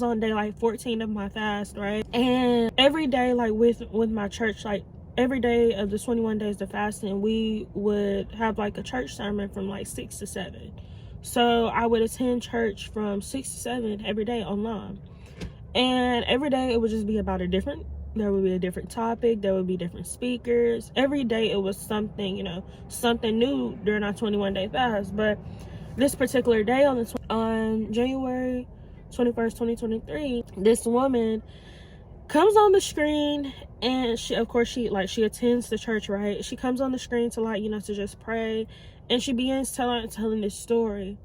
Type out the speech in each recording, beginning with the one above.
on day like 14 of my fast, right? And every day, like with my church, like every day of the 21 days of fasting, we would have like a church sermon from like 6 to 7. So I would attend church from 6 to 7 every day online, and every day it would just be about there would be a different topic, there would be different speakers. Every day it was something, something new during our 21 day fast. But this particular day on January 21st, 2023, this woman comes on the screen, and she attends the church, right? She comes on the screen to to just pray, and she begins telling this story.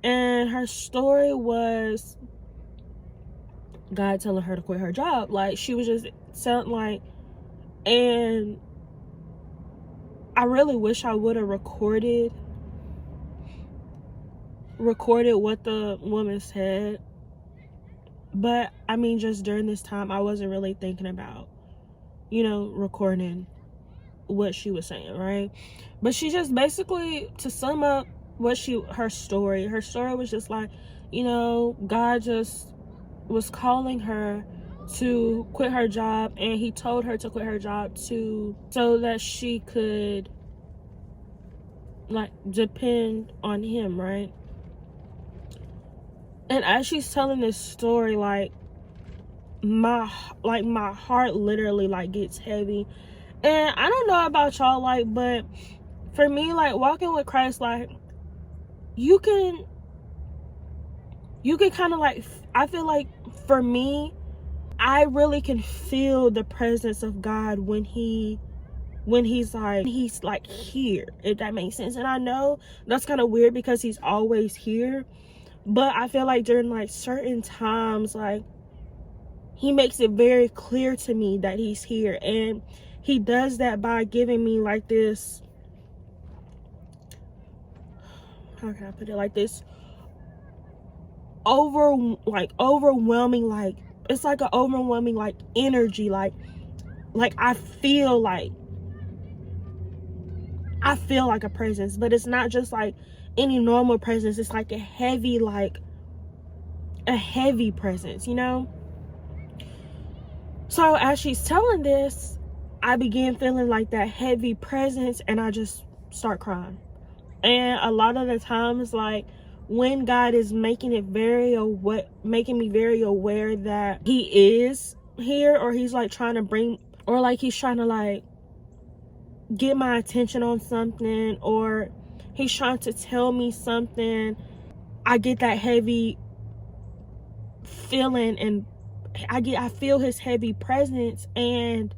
And her story was God telling her to quit her job. Like, she was just telling, and I really wish I would have recorded what the woman said. But I mean, just during this time, I wasn't really thinking about, recording what she was saying, right? But she just basically, to sum up her story was just like, God just was calling her to quit her job, and he told her to quit her job so that she could depend on him, right? And as she's telling this story, my heart literally gets heavy. And I don't know about y'all, but for me, walking with Christ, you can kind of I feel like, for me, I really can feel the presence of God when he's here, if that makes sense. And I know that's kind of weird because he's always here, but I feel like during certain times, he makes it very clear to me that he's here. And he does that by giving me this, how can I put it, this overwhelming, it's like an overwhelming energy, I feel a presence. But it's not just any normal presence. It's a heavy presence, So as she's telling this, I began feeling that heavy presence, and I just start crying. And a lot of the times, when God is making me very aware that he is here, or he's trying to bring, or he's trying to get my attention on something, or he's trying to tell me something, I get that heavy feeling, and I feel his heavy presence, and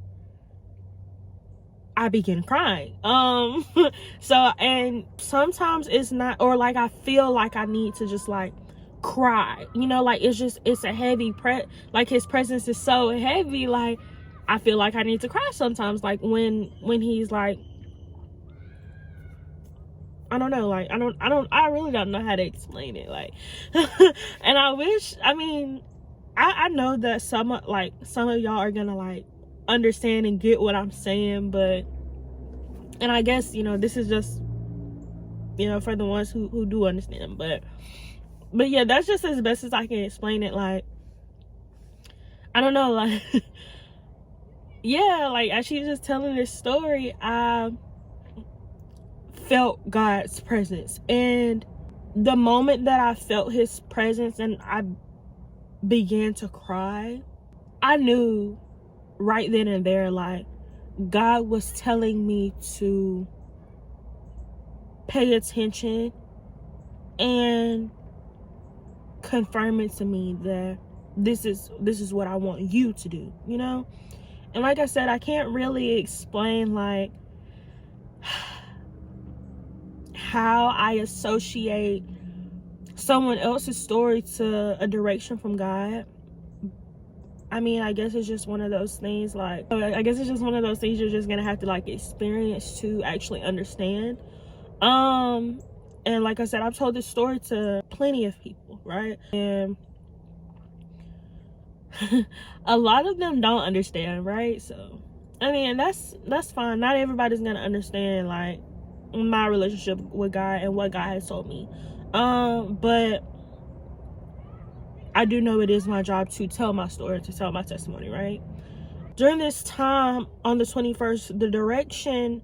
I begin crying. So, and sometimes it's not, or I feel I need to just cry, it's a heavy his presence is so heavy, I feel I need to cry sometimes, when he's I don't know, I really don't know how to explain it, and I wish, I know that some of y'all are gonna understand and get what I'm saying, and I guess, this is just, for the ones who do understand, but yeah, that's just as best as I can explain it. I don't know, yeah, as she's just telling this story, I felt God's presence. And the moment that I felt his presence and I began to cry, I knew right then and there, God was telling me to pay attention and confirm it to me that this is what I want you to do, And like I said, I can't really explain how I associate someone else's story to a direction from God. I guess it's just one of those things, you're just gonna have to experience to actually understand. And like I said, I've told this story to plenty of people, right? And a lot of them don't understand, right? So that's fine. Not everybody's gonna understand my relationship with God and what God has told me. But I do know it is my job to tell my story, to tell my testimony, right? During this time on the 21st, the direction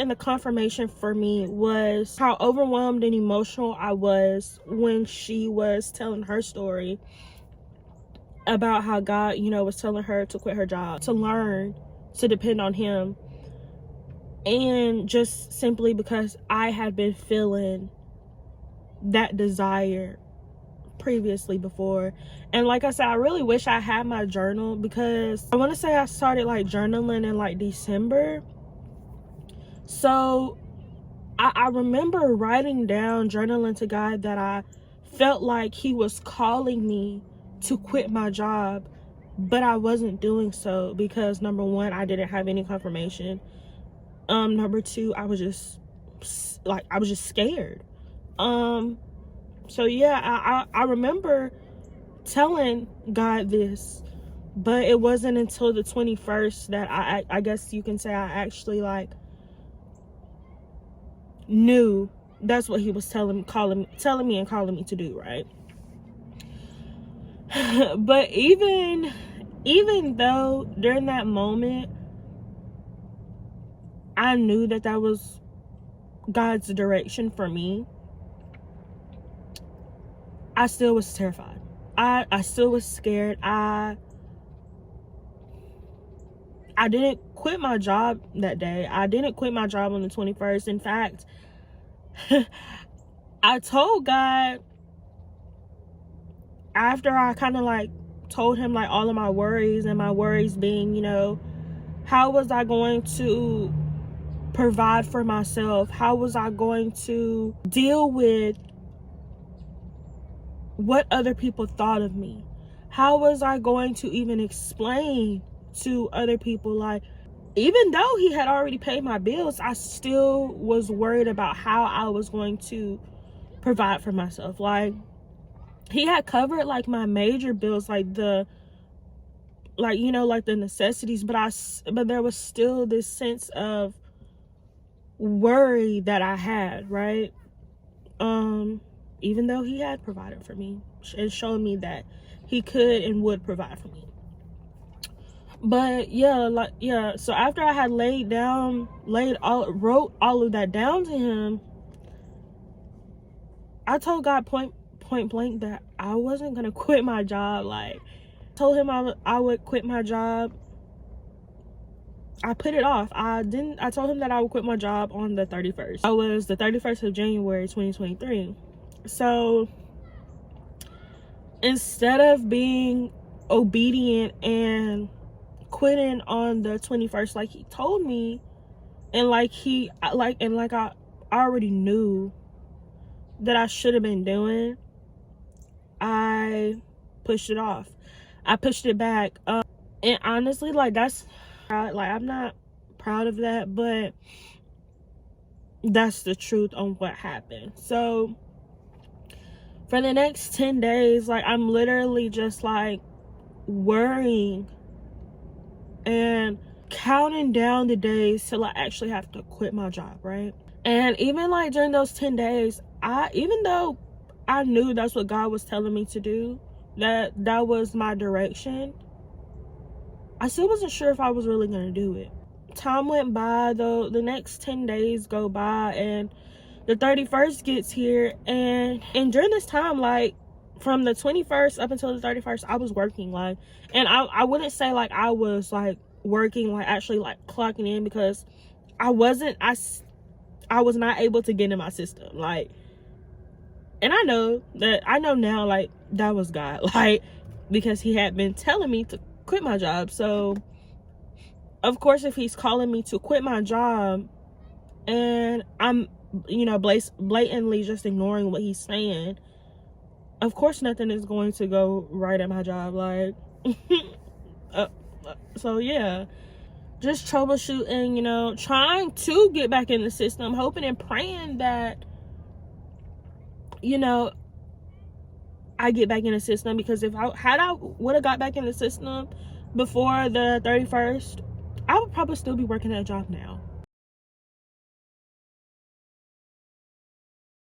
and the confirmation for me was how overwhelmed and emotional I was when she was telling her story about how God, was telling her to quit her job, to learn to depend on him. And just simply because I had been feeling that desire previously before. And like I said, I really wish I had my journal, because I want to say I started like journaling in like December. So I remember writing down, journaling to God, that I felt like he was calling me to quit my job, but I wasn't doing so because, number one, I didn't have any confirmation. Number two, I was just scared. So yeah, I remember telling God this, but it wasn't until the 21st that I guess you can say I actually like knew that's what he was telling me and calling me to do, right? But even though during that moment I knew that was God's direction for me, I still was terrified. I still was scared. I didn't quit my job that day. I didn't quit my job on the 21st. In fact, I told God, after I kind of like told him like all of my worries, and my worries being, how was I going to provide for myself? How was I going to deal with what other people thought of me? How was I going to even explain to other people, like, even though he had already paid my bills, I still was worried about how I was going to provide for myself. Like, he had covered like my major bills, like the necessities, but there was still this sense of worry that I had, right? Even though he had provided for me and showed me that he could and would provide for me. But so after I had wrote all of that down to him, I told God point blank that I wasn't gonna quit my job. Like, told him I would quit my job. I put it off. I told him that I would quit my job on the 31st. It was the 31st of January 2023. So instead of being obedient and quitting on the 21st like he told me, and like I already knew that I should have been doing, I pushed it off. I pushed it back. And honestly, like, I'm not proud of that, but that's the truth on what happened. So for the next 10 days, like, I'm literally just like worrying and counting down the days till I actually have to quit my job, right? And even like during those 10 days, even though I knew that's what God was telling me to do, that was my direction, I still wasn't sure if I was really gonna do it. Time went by, though. The next 10 days go by, and the 31st gets here, and during this time, like, from the 21st up until the 31st, I was working, like, and I wouldn't say like I was like working, like actually like clocking in, because I was not able to get in my system, like, and I know now, like, that was God, like, because he had been telling me to quit my job. So of course, if he's calling me to quit my job and I'm blatantly just ignoring what he's saying, of course nothing is going to go right at my job, like. So yeah, just troubleshooting, trying to get back in the system, hoping and praying that I get back in the system, because if I would have got back in the system before the 31st, I would probably still be working that job now.